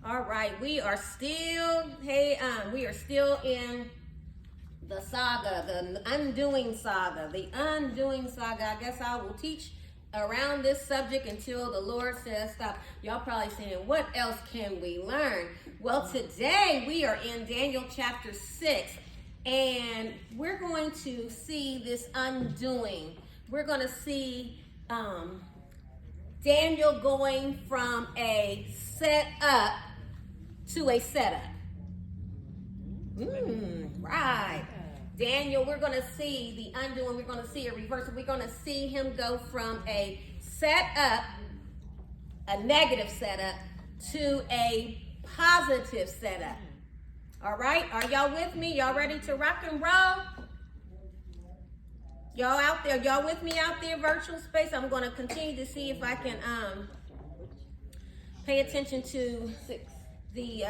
All right, we are still in the saga, the undoing saga, I guess I will teach around this subject until the Lord says stop. Y'all probably saying, what else can we learn? Well, today we are in Daniel chapter 6, and we're going to see this undoing. We're going to see Daniel going from a set up to a setup. Right. Daniel, we're going to see the undoing. We're going to see a reversal. We're going to see him go from a setup, a negative setup, to a positive setup. All right? Are y'all with me? Y'all ready to rock and roll? Y'all out there? Y'all with me out there, virtual space? I'm going to continue to see if I can pay attention to the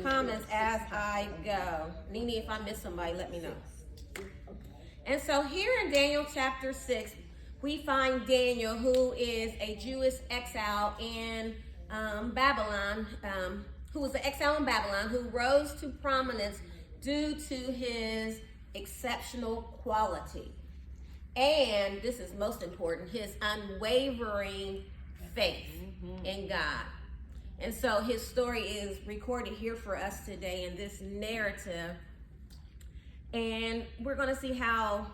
comments as I go. Nene, if I miss somebody, let me know. And so here in Daniel chapter 6, we find Daniel, who is a Jewish exile in Babylon, who rose to prominence due to his exceptional quality. And this is most important, his unwavering faith in God. And so his story is recorded here for us today in this narrative. And we're going to see how,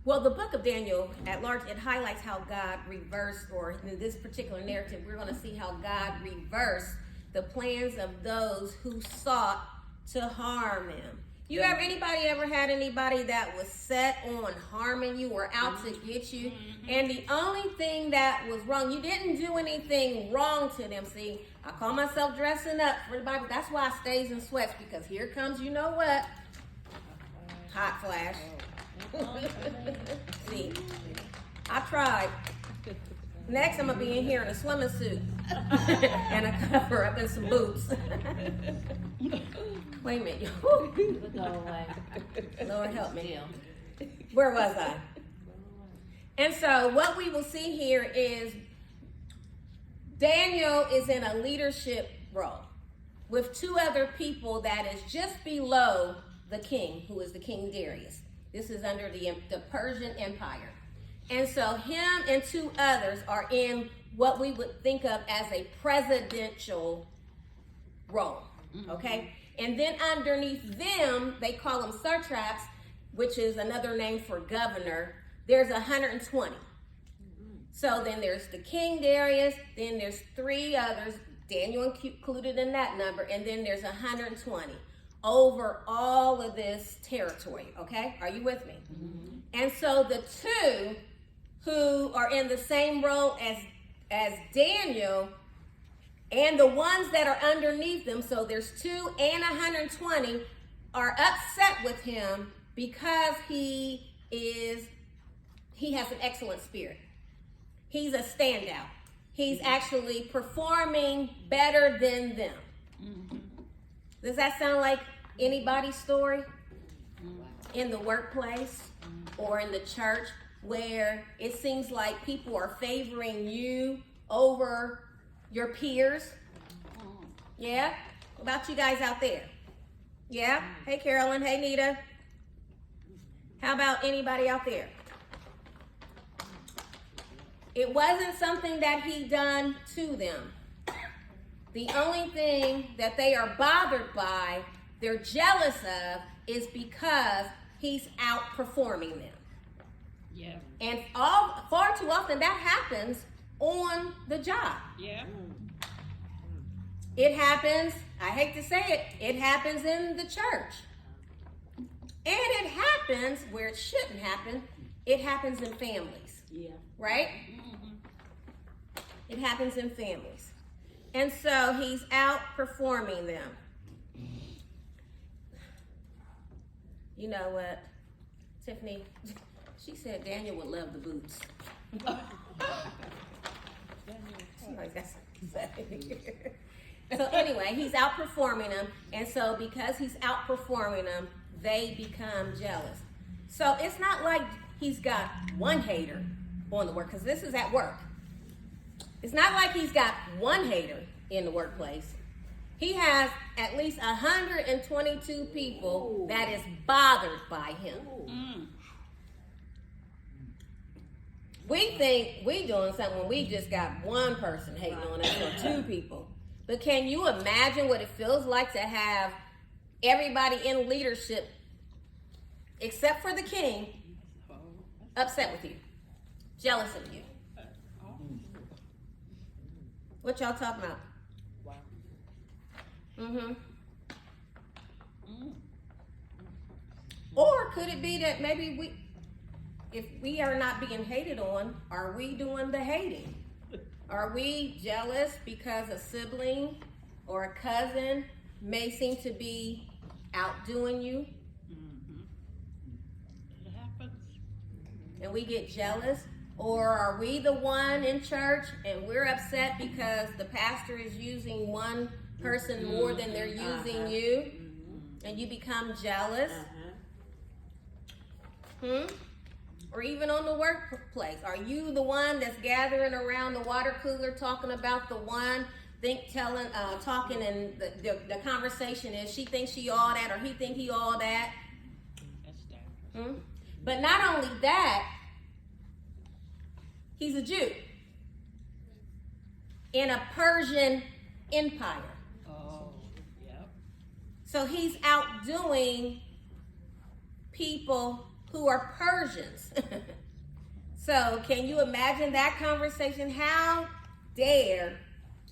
well, the book of Daniel at large, it highlights how God reversed, or in this particular narrative, we're going to see how God reversed the plans of those who sought to harm him. Anybody ever had anybody that was set on harming you or out to get you? And the only thing that was wrong, you didn't do anything wrong to them. See, I call myself dressing up for the Bible. That's why I stays in sweats, because here comes, you know what? Hot flash. See, I tried. Next, I'm going to be in here in a swimming suit and a cover up and some boots. Wait a minute. Lord help me. Where was I? And so what we will see here is Daniel is in a leadership role with two other people that is just below the king, who is the King Darius. This is under the Persian Empire. And so him and two others are in what we would think of as a presidential role, okay? And then underneath them, they call them satraps, which is another name for governor. There's 120. So then there's the King Darius, then there's three others, Daniel included in that number, and then there's 120 over all of this territory, okay? Are you with me? And so the two who are in the same role as Daniel, and the ones that are underneath them, so there's 2 and 120, are upset with him because he has an excellent spirit. He's a standout. He's actually performing better than them. Does that sound like anybody's story? In the workplace or in the church, where it seems like people are favoring you over your peers? Yeah? What about you guys out there? Yeah? Hey, Carolyn. Hey, Nita. How about anybody out there? It wasn't something that he done to them. The only thing that they are bothered by, they're jealous of, is because he's outperforming them. Yeah. And far too often that happens on the job. Yeah. It happens, I hate to say it happens in the church. And it happens where it shouldn't happen. It happens in families. Yeah. Right? It happens in families. And so he's outperforming them. You know what, Tiffany? She said Daniel would love the boots. Somebody's got something to say. So anyway, he's outperforming them. And so because he's outperforming them, they become jealous. So it's not like he's got one hater on the work, because this is at work. It's not like he's got one hater. in the workplace. He has at least 122 people that is bothered by him. We think we doing something when we just got one person hating on us or two people. But can you imagine what it feels like to have everybody in leadership, except for the king, upset with you, jealous of you? What y'all talking about? Or could it be that maybe if we are not being hated on, are we doing the hating? Are we jealous because a sibling or a cousin may seem to be outdoing you? It happens. And we get jealous? Or are we the one in church and we're upset because the pastor is using one person more than they're using you? And you become jealous? Or even on the workplace, are you the one that's gathering around the water cooler talking about the one, talking, and the conversation is she thinks she all that or he think he all that? That's dangerous. But not only that, he's a Jew in a Persian empire. Oh, yep. So he's outdoing people who are Persians. So can you imagine that conversation? How dare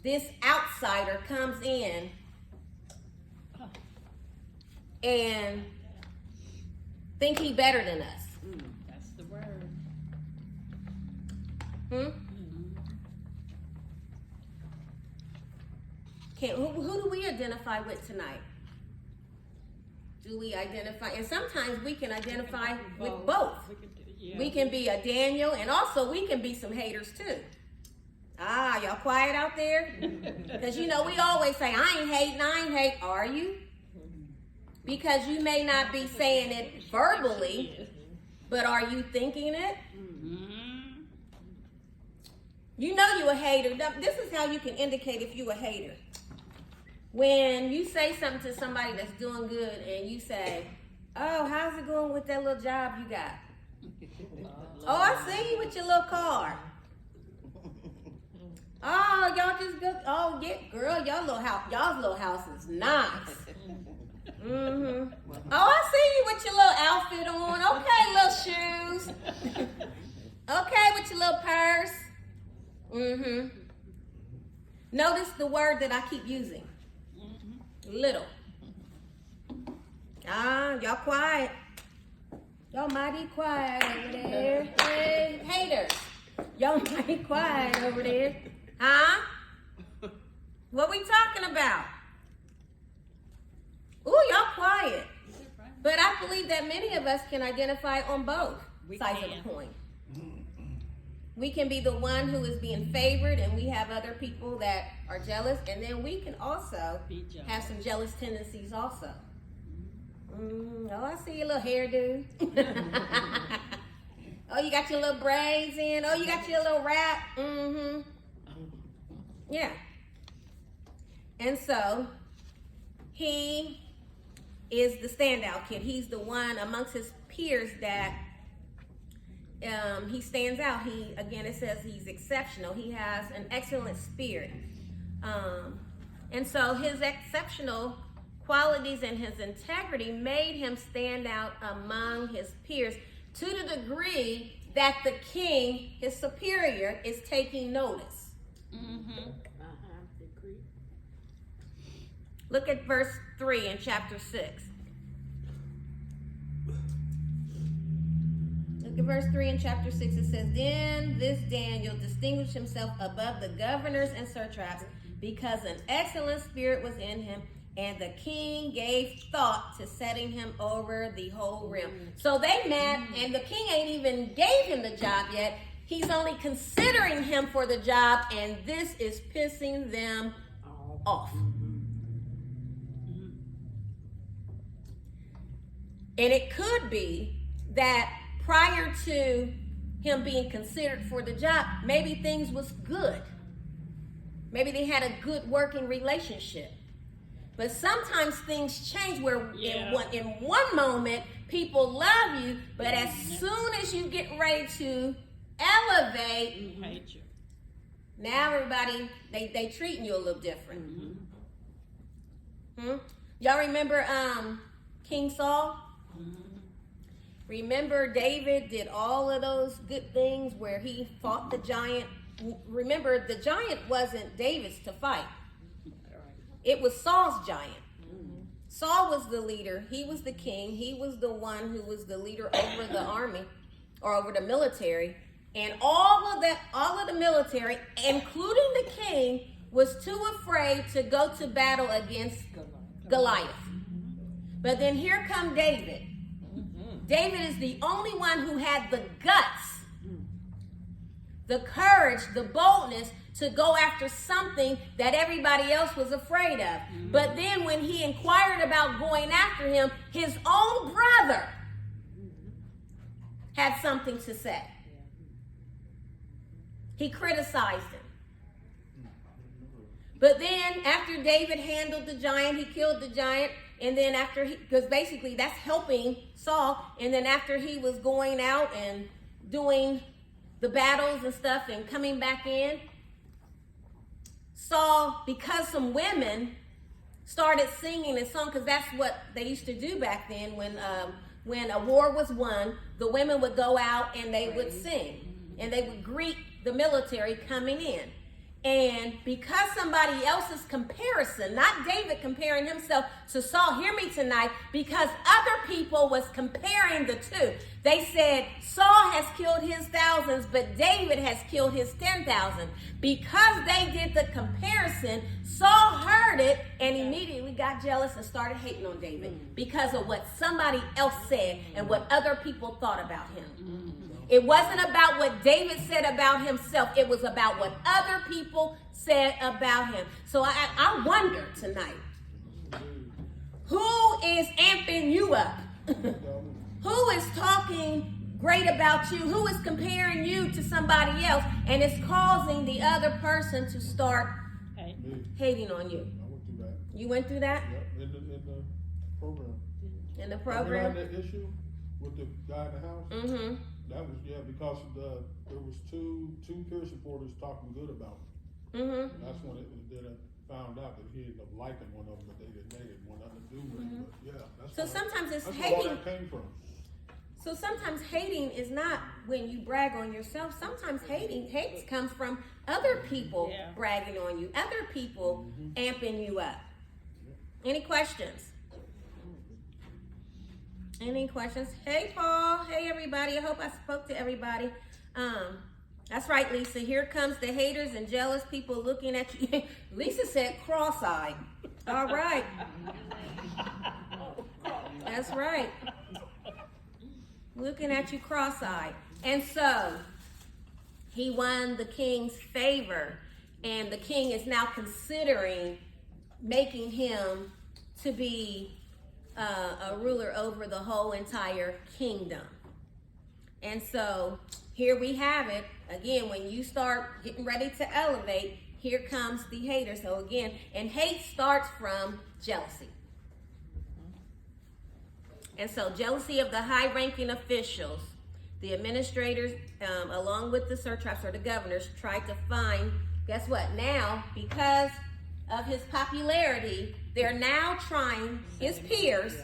this outsider comes in and think he better than us? That's the word. Who do we identify with tonight? Do we identify? And sometimes we can identify with both. We can be a Daniel, and also we can be some haters too. Y'all quiet out there? Because we always say, I ain't hate. Are you? Because you may not be saying it verbally, but are you thinking it? You know you a hater. This is how you can indicate if you a hater. When you say something to somebody that's doing good and you say, oh, how's it going with that little job you got? Oh, I see you with your little car. Oh, y'all just built, oh, yeah, girl, y'all's little house is nice. Oh, I see you with your little outfit on. Okay, little shoes. Okay, with your little purse. Notice the word that I keep using. Little. Y'all quiet. Y'all mighty quiet over there. Hey, haters. Y'all mighty quiet over there. Huh? What we talking about? Ooh, y'all quiet. But I believe that many of us can identify on both sides of the coin. We can be the one who is being favored, and we have other people that are jealous, and then we can also have some jealous tendencies also. Oh, I see your little hairdo. Oh, you got your little braids in. Oh, you got your little wrap. Yeah. And so, he is the standout kid. He's the one amongst his peers that he stands out. It says he's exceptional. He has an excellent spirit. And so his exceptional qualities and his integrity made him stand out among his peers to the degree that the king, his superior, is taking notice. Look at verse 3 in chapter 6. Look at verse 3 in chapter 6. It says, then this Daniel distinguished himself above the governors and satraps because an excellent spirit was in him, and the king gave thought to setting him over the whole realm. So they met, and the king ain't even gave him the job yet. He's only considering him for the job, and this is pissing them off. And it could be that prior to him being considered for the job, maybe things was good. Maybe they had a good working relationship. But sometimes things change where in one moment people love you, but as soon as you get ready to elevate, hate you. now everybody, they treating you a little different. Y'all remember King Saul? Remember David did all of those good things where he fought the giant. Remember, the giant wasn't David's to fight. It was Saul's giant. Saul was the leader. He was the king. He was the one who was the leader over the army or over the military. And all of the military, including the king, was too afraid to go to battle against Goliath. But then here come David. David is the only one who had the guts, the courage, the boldness to go after something that everybody else was afraid of. But then when he inquired about going after him, his own brother had something to say. He criticized him. But then after David handled the giant, he killed the giant. And then because basically that's helping Saul. And then after he was going out and doing the battles and stuff and coming back in, Saul, because some women started singing a song, because that's what they used to do back then when a war was won, the women would go out and they would sing and they would greet the military coming in. And because somebody else's comparison, not David comparing himself to Saul, hear me tonight, because other people was comparing the two. They said, Saul has killed his thousands, but David has killed his 10,000. Because they did the comparison, Saul heard it and immediately got jealous and started hating on David because of what somebody else said and what other people thought about him. It wasn't about what David said about himself. It was about what other people said about him. So I wonder tonight, who is amping you up? Who is talking great about you? Who is comparing you to somebody else and is causing the other person to start hating on you? I went through that. You went through that? Yep, in the program. In the Remember program? that issue with the guy in the house? Mm-hmm. That was, because there was two peer supporters talking good about him. Mm-hmm. That's when then I found out that he ended up liking one of them, but they didn't want nothing to do with it. But yeah, So sometimes it's that's hating. where all that came from. So sometimes hating is not when you brag on yourself. Sometimes hate comes from other people bragging on you, other people amping you up. Any questions? Any questions? Hey, Paul. Hey, everybody. I hope I spoke to everybody. That's right, Lisa. Here comes the haters and jealous people looking at you. Lisa said cross-eyed. All right. That's right. Looking at you cross-eyed. And so he won the king's favor, and the king is now considering making him to be a ruler over the whole entire kingdom. And so here we have it. Again, when you start getting ready to elevate, here comes the hater. So again, and hate starts from jealousy. And so jealousy of the high-ranking officials, the administrators, along with the satraps or the governors, tried to find, guess what? Now, because of his popularity, they're now trying, his peers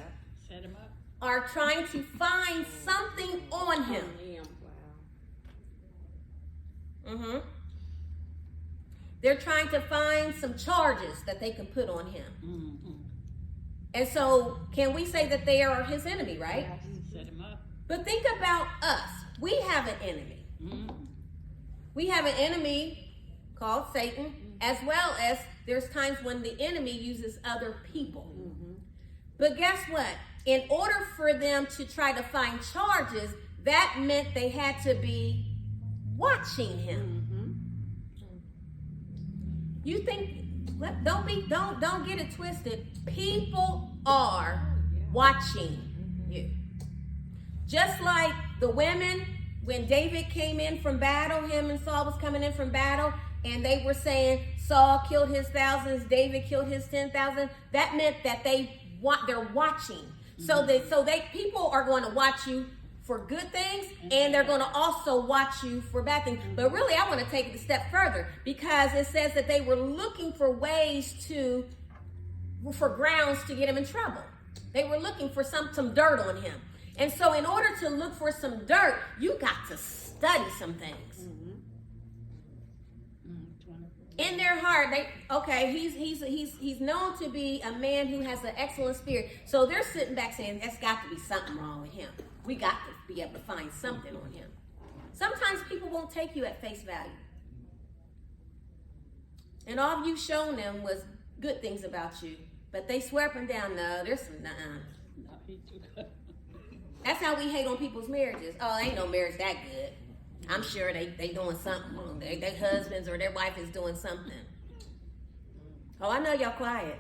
Set him up. are trying to find something on him. They're trying to find some charges that they can put on him. And so, can we say that they are his enemy, right? Set him up. But think about us. We have an enemy. We have an enemy called Satan, as well as there's times when the enemy uses other people. But guess what? In order for them to try to find charges, that meant they had to be watching him. You think, don't get it twisted. People are watching you. Just like the women, when David came in from battle, him and Saul was coming in from battle, and they were saying Saul killed his thousands, David killed his 10,000, that meant that they're watching. So they people are going to watch you for good things, and they're going to also watch you for bad things. But really, I want to take it a step further, because it says that they were looking for for grounds to get him in trouble. They were looking for some dirt on him. And so in order to look for some dirt, you got to study some things. In their heart, he's known to be a man who has an excellent spirit. So they're sitting back saying, there's got to be something wrong with him. We got to be able to find something on him. Sometimes people won't take you at face value. And all you've shown them was good things about you. But they swear up and down, no, there's some, That's how we hate on people's marriages. Oh, ain't no marriage that good. I'm sure they doing something wrong. Their husbands or their wife is doing something. Oh, I know y'all quiet.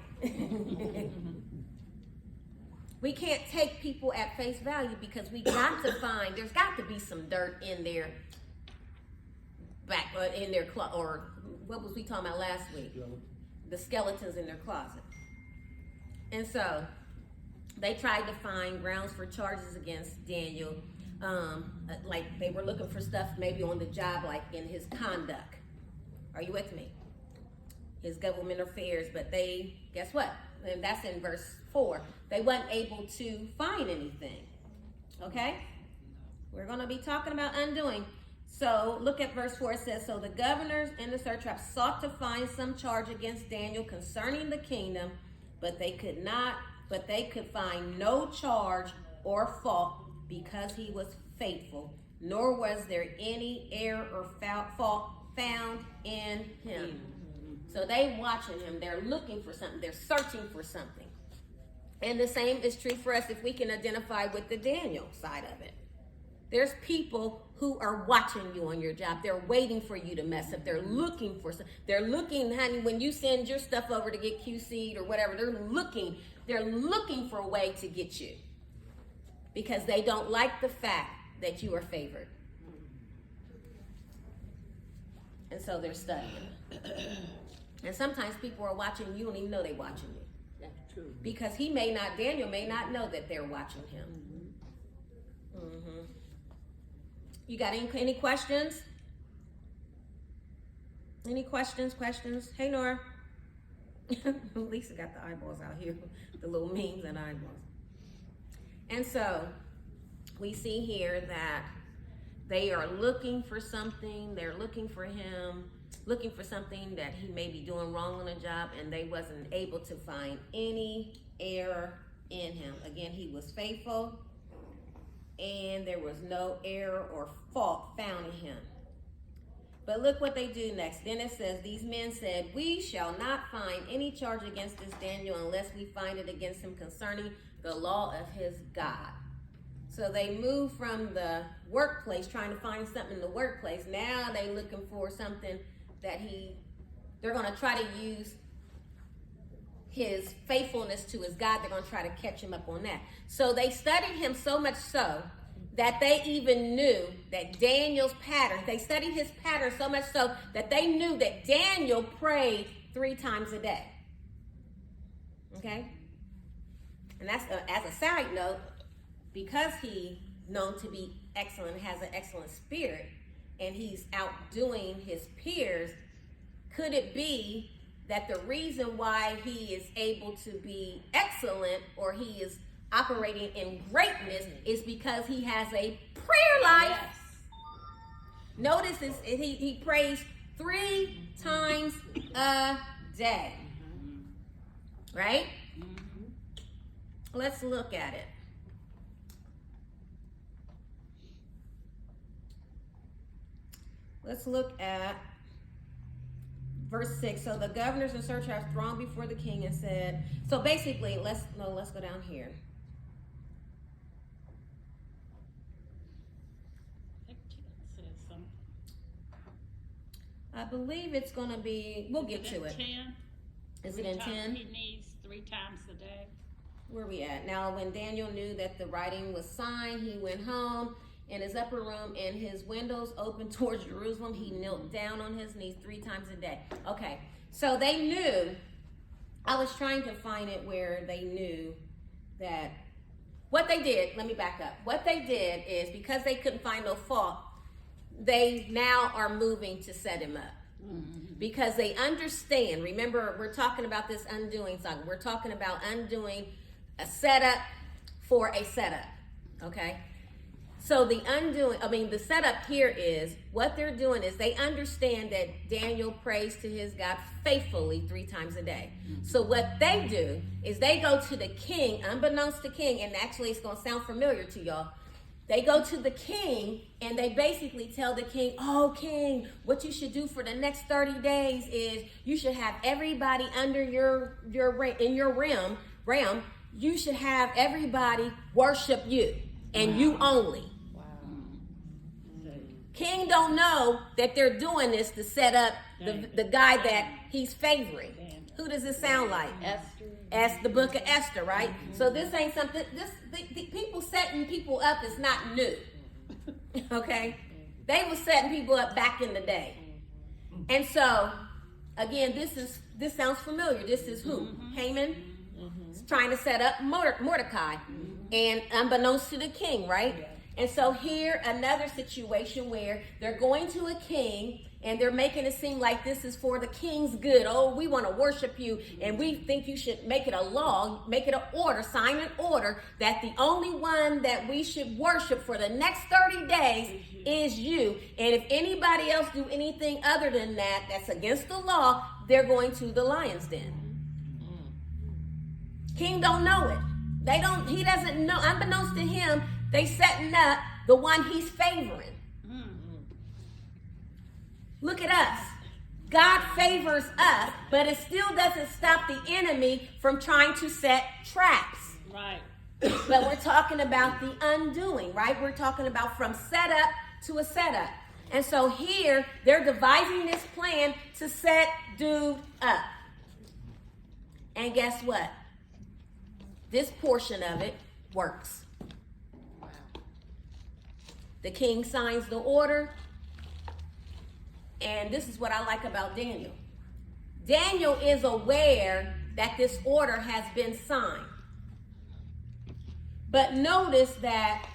We can't take people at face value, because there's got to be some dirt in their closet, or what was we talking about last week? The skeletons in their closet. And so they tried to find grounds for charges against Daniel. Like they were looking for stuff maybe on the job, like in his conduct. Are you with me? His government affairs. But guess what? And that's in verse 4. They weren't able to find anything. Okay? We're going to be talking about undoing. So look at verse 4. It says, so the governors and the satraps sought to find some charge against Daniel concerning the kingdom, but they could find no charge or fault, because he was faithful, nor was there any error or fault found in him. So they watching him. They're looking for something. They're searching for something. And the same is true for us if we can identify with the Daniel side of it. There's people who are watching you on your job. They're waiting for you to mess up. They're looking for something. They're looking, honey, when you send your stuff over to get QC'd or whatever, they're looking for a way to get you, because they don't like the fact that you are favored. And so they're studying. And sometimes people are watching you, don't even know they're watching you. That's true. Because Daniel may not know that they're watching him. You got any questions? Any questions? Hey, Nora. Lisa got the eyeballs out here, the little memes and eyeballs. And so we see here that they are looking for something. They're looking for him, looking for something that he may be doing wrong on a job, and they wasn't able to find any error in him. Again, he was faithful, and there was no error or fault found in him. But look what they do next. Then it says, these men said, we shall not find any charge against this Daniel unless we find it against him concerning the law of his God. So they move from the workplace, trying to find something in the workplace. Now they looking for something that they're going to try to use his faithfulness to his God. They're going to try to catch him up on that. So they studied him so much so that they even knew that Daniel's pattern, they studied his pattern so much so that they knew that Daniel prayed 3 times a day. Okay? And that's, as a side note, because he's known to be excellent, has an excellent spirit, and he's outdoing his peers, could it be that the reason why he is able to be excellent, or he is operating in greatness, is because he has a prayer life? Yes. Notice he prays 3 times a day. Right? Let's look at it. Let's look at verse 6. So the governors and satraps thronged before the king and said, so basically, let's go down here. I believe it's going to be, we'll get to it. 10? Is it in 10? He needs 3 times a day. Where we at? Now, when Daniel knew that the writing was signed, he went home in his upper room and his windows open towards Jerusalem. He knelt down on his knees 3 times a day. Okay, so they knew. I was trying to find it where they knew that what they did. Let me back up. What they did is, because they couldn't find no fault, they now are moving to set him up. Because they understand. Remember, we're talking about this undoing Saga. We're talking about undoing a setup for a setup. Okay? So the setup here is, what they're doing is they understand that Daniel prays to his God faithfully 3 times a day. So what they do is they go to the king, unbeknownst to king, and actually it's going to sound familiar to y'all. They go to the king and they basically tell the king, oh, king, what you should do for the next 30 days is you should have everybody under your realm, you should have everybody worship you and you only. King don't know that they're doing this to set up the guy that he's favoring. Who does this sound like? Esther. As the book of Esther, right? So this ain't something, the people setting people up is not new. Okay? They were setting people up back in the day. And so, again, this sounds familiar. This is who? Haman is trying to set up Mordecai. And unbeknownst to the king, right? And so here, another situation where they're going to a king and they're making it seem like this is for the king's good. Oh, we want to worship you and we think you should make it a law, make it an order, sign an order that the only one that we should worship for the next 30 days is you. And if anybody else do anything other than that, that's against the law, they're going to the lion's den. King don't know it. He doesn't know. Unbeknownst to him, they setting up the one he's favoring. Look at us. God favors us, but it still doesn't stop the enemy from trying to set traps. Right. But we're talking about the undoing, right? We're talking about from setup to a setup. And so here, they're devising this plan to set dude up. And guess what? This portion of it works. The king signs the order. And this is what I like about Daniel. Daniel is aware that this order has been signed. But notice that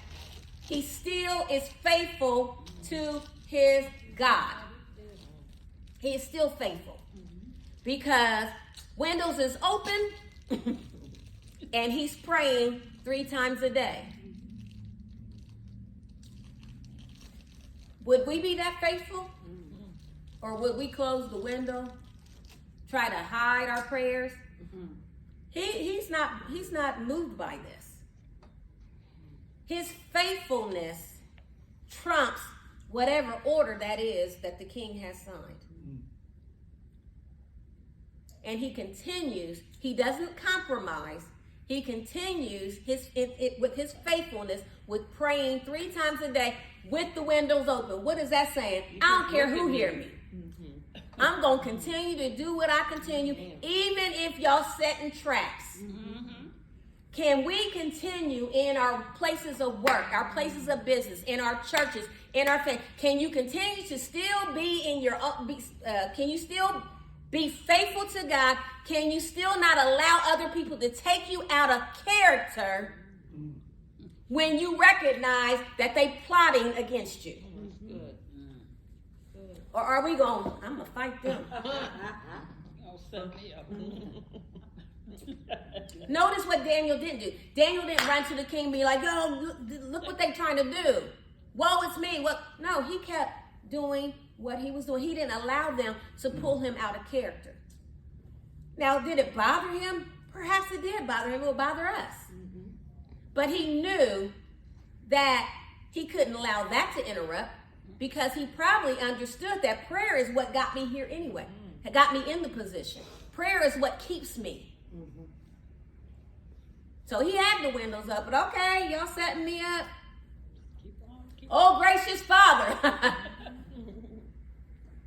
he still is faithful to his God. He is still faithful. Because windows is open and he's praying 3 times a day. Would we be that faithful? Or would we close the window, try to hide our prayers? He's not moved by this. His faithfulness trumps whatever order that is that the king has signed. And he continues, he doesn't compromise. He continues with his faithfulness, with praying 3 times a day with the windows open. What is that saying? I don't care who hear me. I'm going to continue to do what I continue, even if y'all setting traps. Can we continue in our places of work, our places of business, in our churches, in our faith? Can you continue to still be in your, can you still be faithful to God? Can you still not allow other people to take you out of character when you recognize that they plotting against you? Or are we going, I'm going to fight them? Oh, set me up. Notice what Daniel didn't do. Daniel didn't run to the king and be like, yo, look what they trying to do. Woe, it's me. Well, no, he kept doing what he was doing. He didn't allow them to pull him out of character. Now, did it bother him? Perhaps it did bother him. It will bother us. But he knew that he couldn't allow that to interrupt, because he probably understood that prayer is what got me here anyway. It got me in the position. Prayer is what keeps me. So he had the windows up, but okay, y'all setting me up. Oh, gracious Father.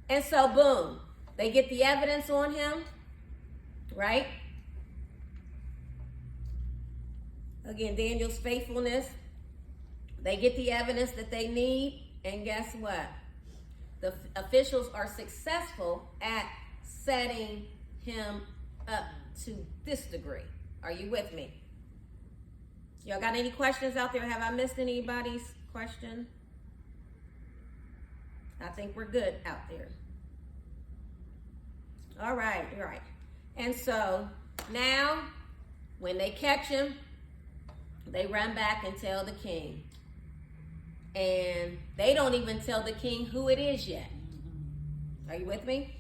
And so, boom, they get the evidence on him, right? Again, Daniel's faithfulness. They get the evidence that they need, and guess what? The officials are successful at setting him up to this degree. Are you with me? Y'all got any questions out there? Have I missed anybody's question? I think we're good out there. All right. And so now, when they catch him, they run back and tell the king. And they don't even tell the king who it is yet. Are you with me?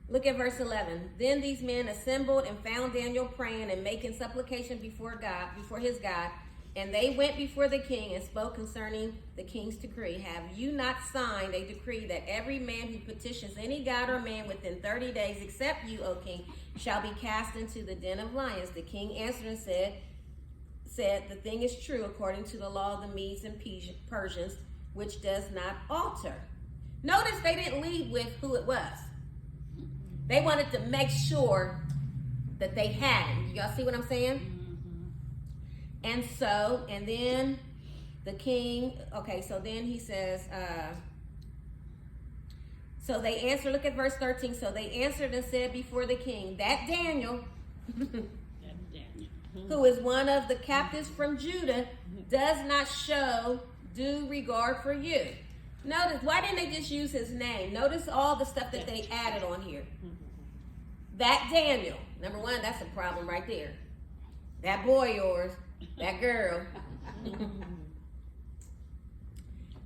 Look at verse 11. Then these men assembled and found Daniel praying and making supplication before God, before his God. And they went before the king and spoke concerning the king's decree. Have you not signed a decree that every man who petitions any god or man within 30 days, except you, O king, shall be cast into the den of lions? The king answered and said, the thing is true according to the law of the Medes and Persians, which does not alter. Notice they didn't lead with who it was. They wanted to make sure that they had him. Y'all see what I'm saying? And then the king, so then he says, so they answered, look at verse 13. So they answered and said before the king, that Daniel, who is one of the captives from Judah, does not show due regard for you. Notice, why didn't they just use his name? Notice all the stuff that they added on here. That Daniel, number one, that's a problem right there. That boy yours, that girl.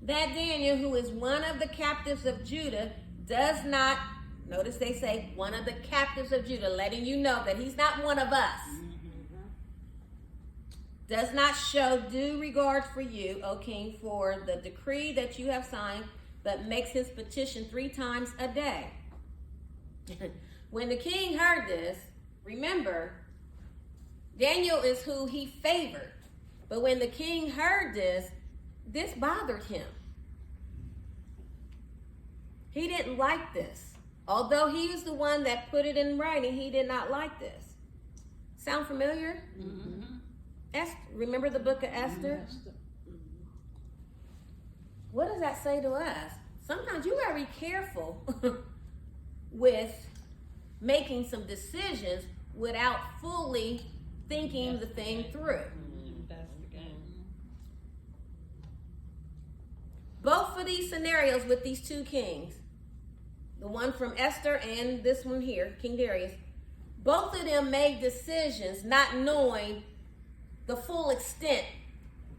That Daniel, who is one of the captives of Judah, does not, notice they say one of the captives of Judah, letting you know that he's not one of us. Does not show due regard for you, O king, for the decree that you have signed, but makes his petition 3 times a day. When the king heard this, remember, Daniel is who he favored. But when the king heard this bothered him. He didn't like this. Although he was the one that put it in writing, he did not like this. Sound familiar? Mm-hmm. Remember the book of Esther? What does that say to us? Sometimes you gotta be careful with making some decisions without fully thinking the thing through. Both of these scenarios with these 2 kings, the one from Esther and this one here, King Darius, both of them made decisions not knowing the full extent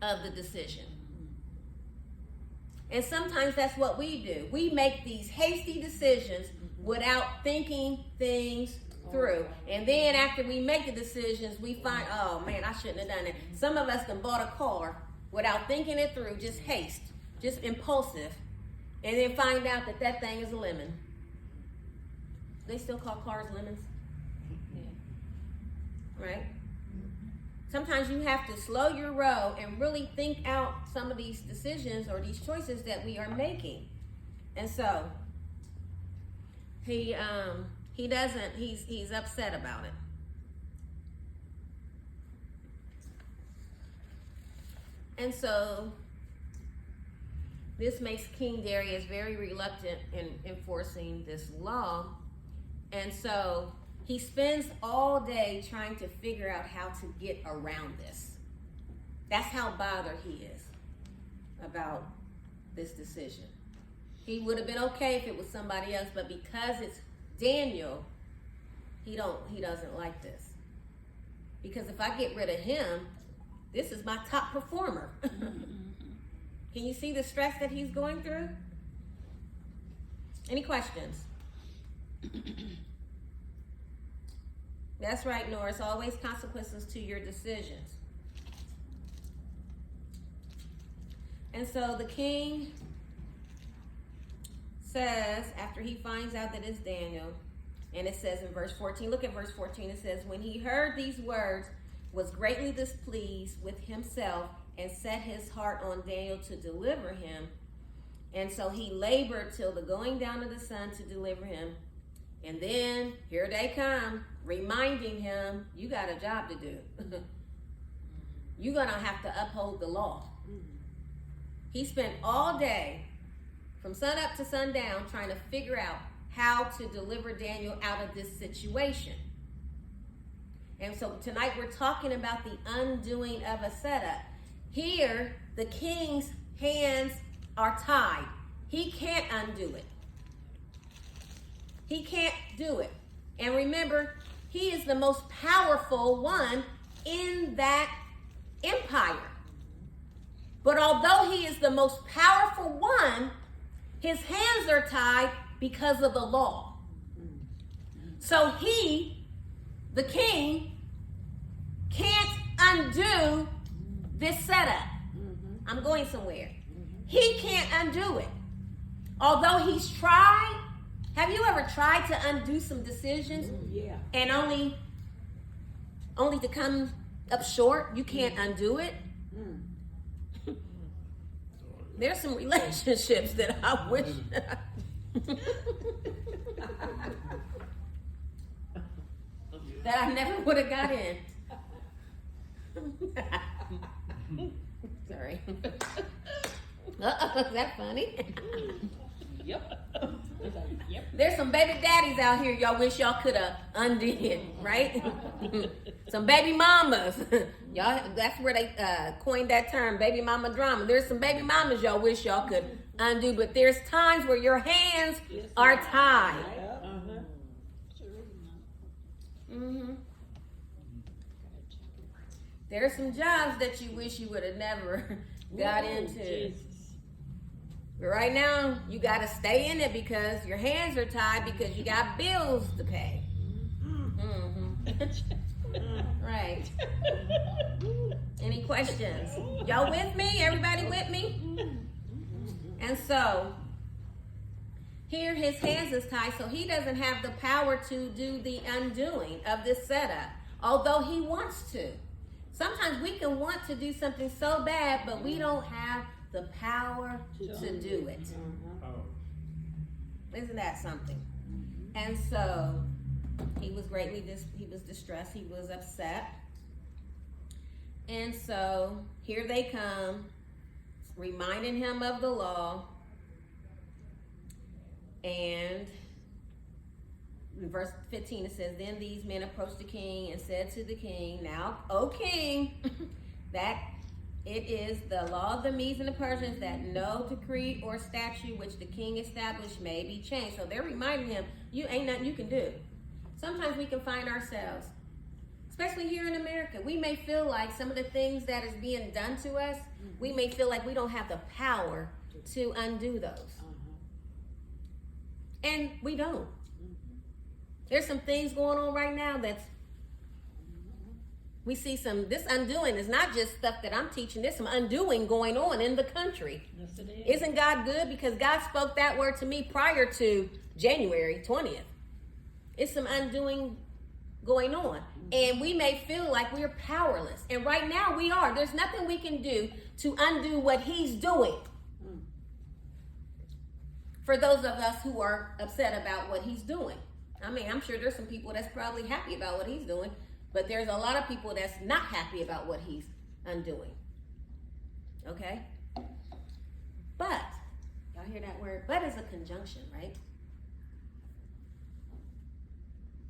of the decision. And sometimes that's what we do. We make these hasty decisions without thinking things through. And then after we make the decisions, we find, oh man, I shouldn't have done it. Some of us done bought a car without thinking it through, just haste, just impulsive, and then find out that that thing is a lemon. They still call cars lemons? Yeah. Right? Sometimes you have to slow your roll and really think out some of these decisions or these choices that we are making. And so he's upset about it. And so this makes King Darius very reluctant in enforcing this law. And so he spends all day trying to figure out how to get around this. That's how bothered he is about this decision. He would have been okay if it was somebody else, but because it's Daniel, he doesn't like this. Because if I get rid of him, this is my top performer. Can you see the stress that he's going through? Any questions? That's right, Norris. Always consequences to your decisions. And so the king says, after he finds out that it's Daniel, and it says in verse 14, look at verse 14, it says, when he heard these words, was greatly displeased with himself, and set his heart on Daniel to deliver him. And so he labored till the going down of the sun to deliver him. And then here they come, reminding him, you got a job to do. you're going to have to uphold the law. He spent all day, from sun up to sundown, trying to figure out how to deliver Daniel out of this situation. And so tonight we're talking about the undoing of a setup. Here, the king's hands are tied. He can't undo it. He can't do it. And remember, he is the most powerful one in that empire. But although he is the most powerful one, his hands are tied because of the law. So he, the king, can't undo this setup. I'm going somewhere. He can't undo it. Although he's tried. Have you ever tried to undo some decisions? Yeah. And only to come up short? You can't undo it. There's some relationships that I wish that I never would have got in. Sorry. Is that funny? Yep. Yep. There's some baby daddies out here y'all wish y'all could have undid, right? Some baby mamas. Y'all, that's where they coined that term, baby mama drama. There's some baby mamas y'all wish y'all could undo, but there's times where your hands are tied. There's some jobs that you wish you would have never got into. But right now, you got to stay in it because your hands are tied because you got bills to pay. Right. Any questions? Y'all with me? Everybody with me? And so, here his hands is tied, so he doesn't have the power to do the undoing of this setup, although he wants to. Sometimes we can want to do something so bad, but we don't have the power to do it. Isn't that something? And so he was distressed. He was upset. And so here they come, reminding him of the law. And in verse 15 it says, then these men approached the king and said to the king, now, O king, that it is the law of the Medes and the Persians that no decree or statute which the king established may be changed. So they're reminding him, you ain't nothing you can do. Sometimes we can find ourselves, especially here in America, we may feel like some of the things that is being done to us, we may feel like we don't have the power to undo those. And we don't. There's some things going on right now that's we see this undoing is not just stuff that I'm teaching. There's some undoing going on in the country. Yes, it is. Isn't God good? Because God spoke that word to me prior to January 20th. It's some undoing going on. And we may feel like we're powerless. And right now we are. There's nothing we can do to undo what he's doing. For those of us who are upset about what he's doing. I mean, I'm sure there's some people that's probably happy about what he's doing. But there's a lot of people that's not happy about what he's undoing. Okay? But, y'all hear that word? But is a conjunction, right?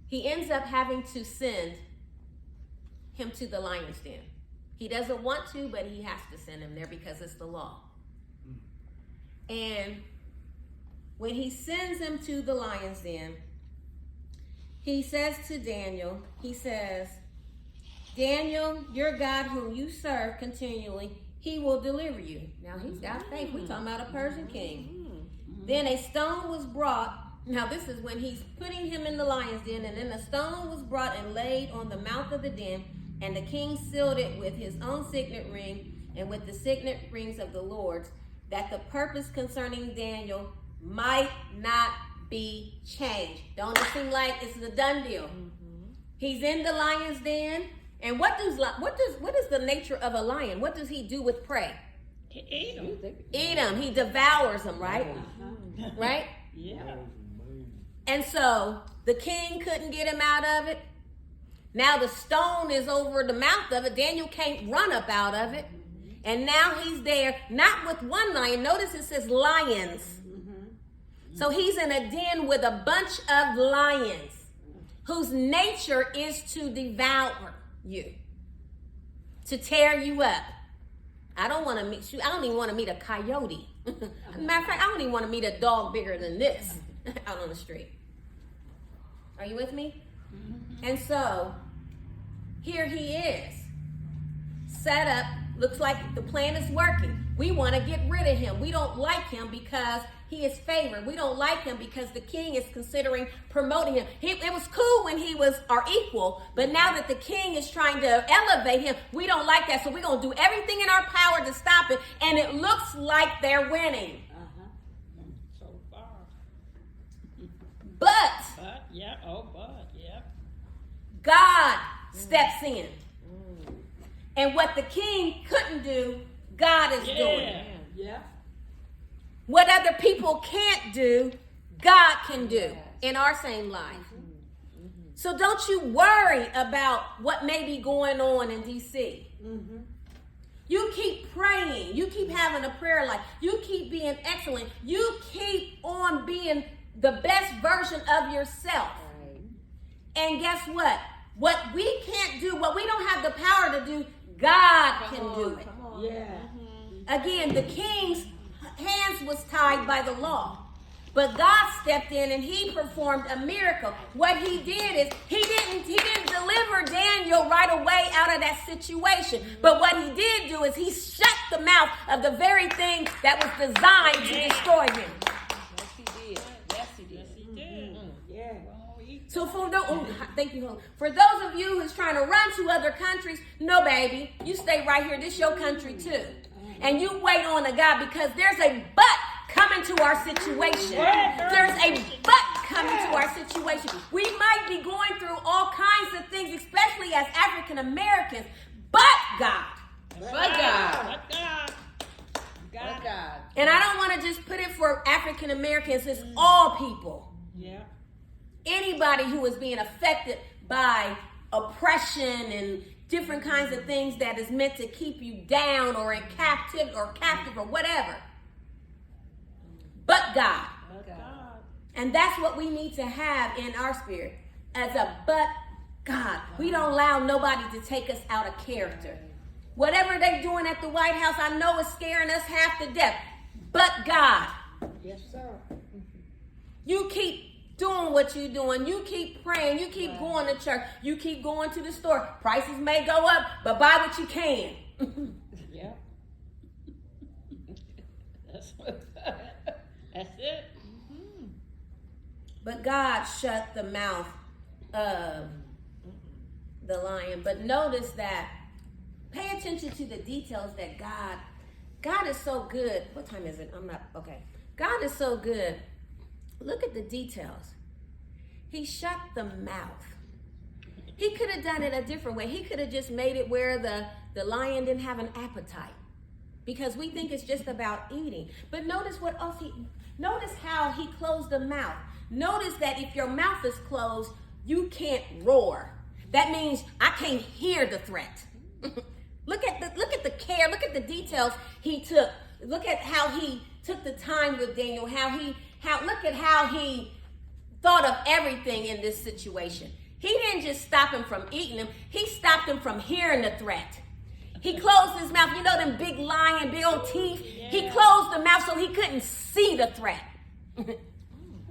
He ends up having to send him to the lion's den. He doesn't want to, but he has to send him there because it's the law. And when he sends him to the lion's den, he says to Daniel, he says, Daniel, your God whom you serve continually, he will deliver you. Now he's got faith. We're talking about a Persian king. Then a stone was brought. Now this is when he's putting him in the lion's den. And then a stone was brought and laid on the mouth of the den. And the king sealed it with his own signet ring and with the signet rings of the Lord's, that the purpose concerning Daniel might not be changed. Don't it seem like it's a done deal? He's in the lion's den, and what is the nature of a lion? What does he do with prey? Eat them. Eat them. He devours them, right? Right? Yeah. And so the king couldn't get him out of it. Now the stone is over the mouth of it. Daniel can't run up out of it. And now he's there, not with one lion. Notice it says lions. So he's in a den with a bunch of lions whose nature is to devour you, to tear you up. I don't want to meet you. I don't even want to meet a coyote. Matter of fact, I don't even want to meet a dog bigger than this out on the street. Are you with me? And so here he is, set up. Looks like the plan is working. We want to get rid of him. We don't like him because he is favored. We don't like him because the king is considering promoting him. It was cool when he was our equal, but now that the king is trying to elevate him, we don't like that. So we're going to do everything in our power to stop it. And it looks like they're winning. So far. But Yeah. God steps in. And what the king couldn't do, God is doing. Yeah. What other people can't do, God can do in our same life. So don't you worry about what may be going on in D.C. You keep praying. You keep having a prayer life. You keep being excellent. You keep on being the best version of yourself. And guess what? What we can't do, what we don't have the power to do, God can do it. Again, the king's hands was tied by the law. But God stepped in and he performed a miracle. What he did is he didn't deliver Daniel right away out of that situation. But what he did do is he shut the mouth of the very thing that was designed to destroy him. So thank you. For those of you who's trying to run to other countries, no, baby, you stay right here. This your country too, and you wait on a God because there's a but coming to our situation. There's a but coming to our situation. We might be going through all kinds of things, especially as African Americans, but God. But God. And I don't want to just put it for African Americans. It's all people. Yeah. Anybody who is being affected by oppression and different kinds of things that is meant to keep you down or in captive or whatever. But God. And that's what we need to have in our spirit as a but God. We don't allow nobody to take us out of character. Whatever they're doing at the White House, I know it's scaring us half to death. But God. Yes, sir. You keep doing what you're doing. You keep praying. You keep going to church. You keep going to the store. Prices may go up, but buy what you can. Yeah. That's it. But God shut the mouth of the lion. But notice that, pay attention to the details that God is so good. What time is it? Okay. God is so good. Look at the details. He shut the mouth. He could have done it a different way. He could have just made it where the lion didn't have an appetite. Because we think it's just about eating. But notice what else notice how he closed the mouth. Notice that if your mouth is closed, you can't roar. That means I can't hear the threat. Look at the care, look at the details he took. Look at how he took the time with Daniel, look at how he thought of everything in this situation. He didn't just stop him from eating him, he stopped him from hearing the threat. He closed his mouth. You know them big lion, big old teeth? Yeah. He closed the mouth so he couldn't see the threat.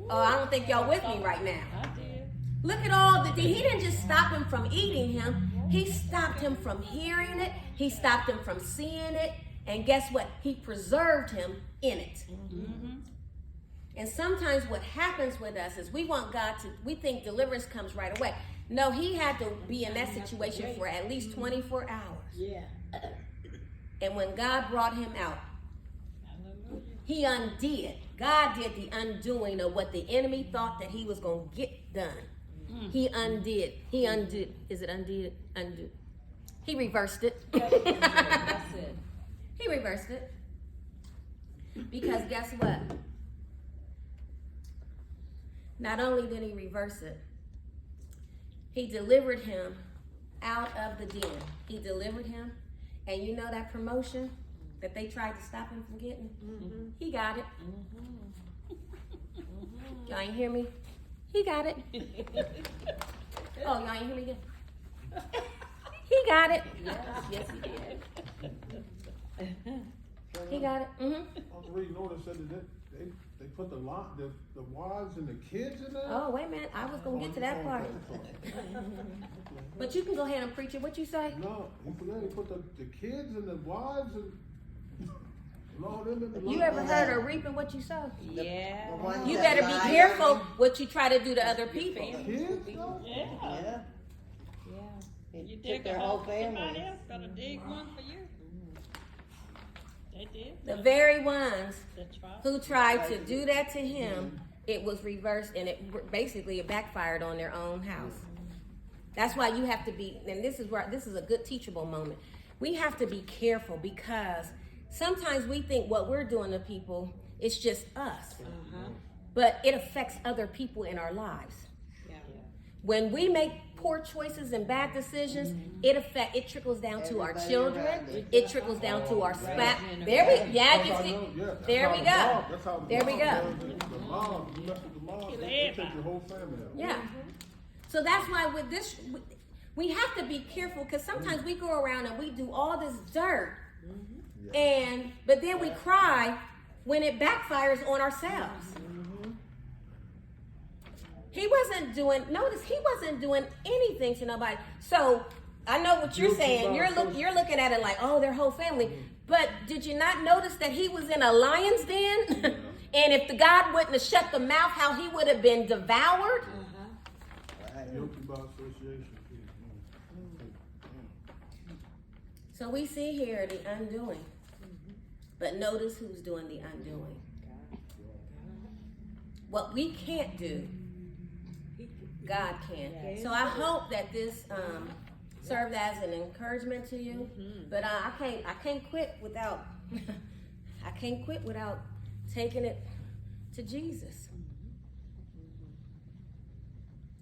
Oh, I don't think y'all with me right now. I did. Look at all he didn't just stop him from eating him. He stopped him from hearing it. He stopped him from seeing it. And guess what? He preserved him in it. Mm-hmm. And sometimes what happens with us is we think deliverance comes right away. No, he had to be in that situation for at least 24 hours. Yeah. And when God brought him out, he undid. God did the undoing of what the enemy thought that he was going to get done. He undid. Is it undid? Undo. He reversed it. That's it. He reversed it. Because guess what? Not only did he reverse it, he delivered him out of the den. He delivered him. And you know that promotion that they tried to stop him from getting? He got it. Y'all ain't hear me? He got it. Oh, y'all ain't hear me again? He got it. Yes, he did. He got it. I was reading notice said that they put the wives and the kids in there. Oh, wait a minute. I was going to get to that part. But you can go ahead and preach it. What you say? No, he put the kids and the wives and all them in the You ever heard of reaping what you sow? Yeah. You better be careful what you try to do to other people. kids though? Yeah. Yeah. Yeah. It You took dig their a whole hole for somebody family. else, gotta dig one for you. They did. The very ones That's right. who tried to do that to him, it was reversed and it backfired on their own house. That's why you have to be, and this is a good teachable moment. We have to be careful because sometimes we think what we're doing to people is just us, but it affects other people in our lives. Yeah. When we make poor choices and bad decisions, it trickles down to our Everybody children. around it. It trickles down to our spouse. Right. There we, yeah, That's you how see, I know, yeah, that's there how we the go. mob- that's how the There we mob go. does it. The mob, you mess with the mob, they take your whole family out. Yeah. So that's why with this, we have to be careful because sometimes we go around and we do all this dirt, but then we cry when it backfires on ourselves. He wasn't doing anything to nobody. So I know what you're saying. You're looking at it like, oh, their whole family. But did you not notice that he was in a lion's den? And if the God wouldn't have shut the mouth, how he would have been devoured? Guilty by association. So we see here the undoing. But notice who's doing the undoing. What we can't do, God can. So I hope that this served as an encouragement to you. But I can't quit without I can't quit without taking it to Jesus.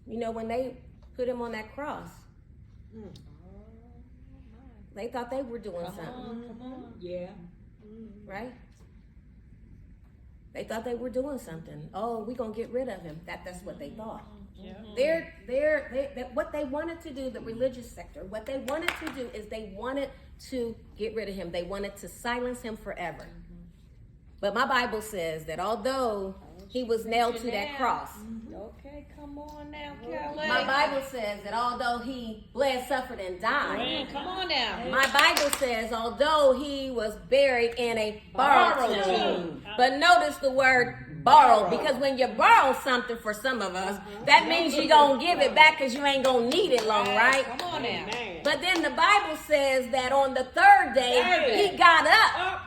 You know, when they put him on that cross, they thought they were doing something, Yeah. right? They thought they were doing something. Oh, we're gonna get rid of him. That's what they thought. Yeah. What they wanted to do, the religious sector, what they wanted to do is they wanted to get rid of him. They wanted to silence him forever. But my Bible says that although he was nailed to that cross, Okay, come on now, Kelly. my Bible says that although he bled, suffered, and died, Man, Come on now. my Bible says although he was buried in a borrowed tomb. But notice the word borrowed, because when you borrow something for some of us, that means you're going to give it back because you ain't going to need it long, right? Come on now. But then the Bible says that on the third day, he got up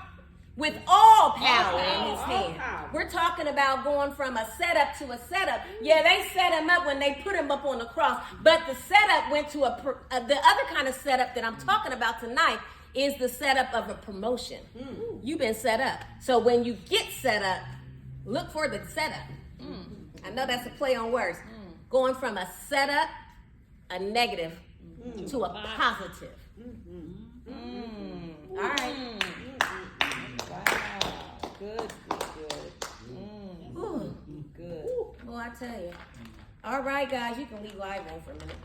with all power in his hand. We're talking about going from a setup to a setup. Yeah, they set him up when they put him up on the cross, but the setup went to the other kind of setup that I'm talking about tonight is the setup of a promotion. You've been set up. So when you get set up, look for the setup. I know that's a play on words. Going from a setup, a negative, to a positive. All right. Wow. Good. Ooh. Good. Well, I tell you. All right, guys, you can leave live on for a minute.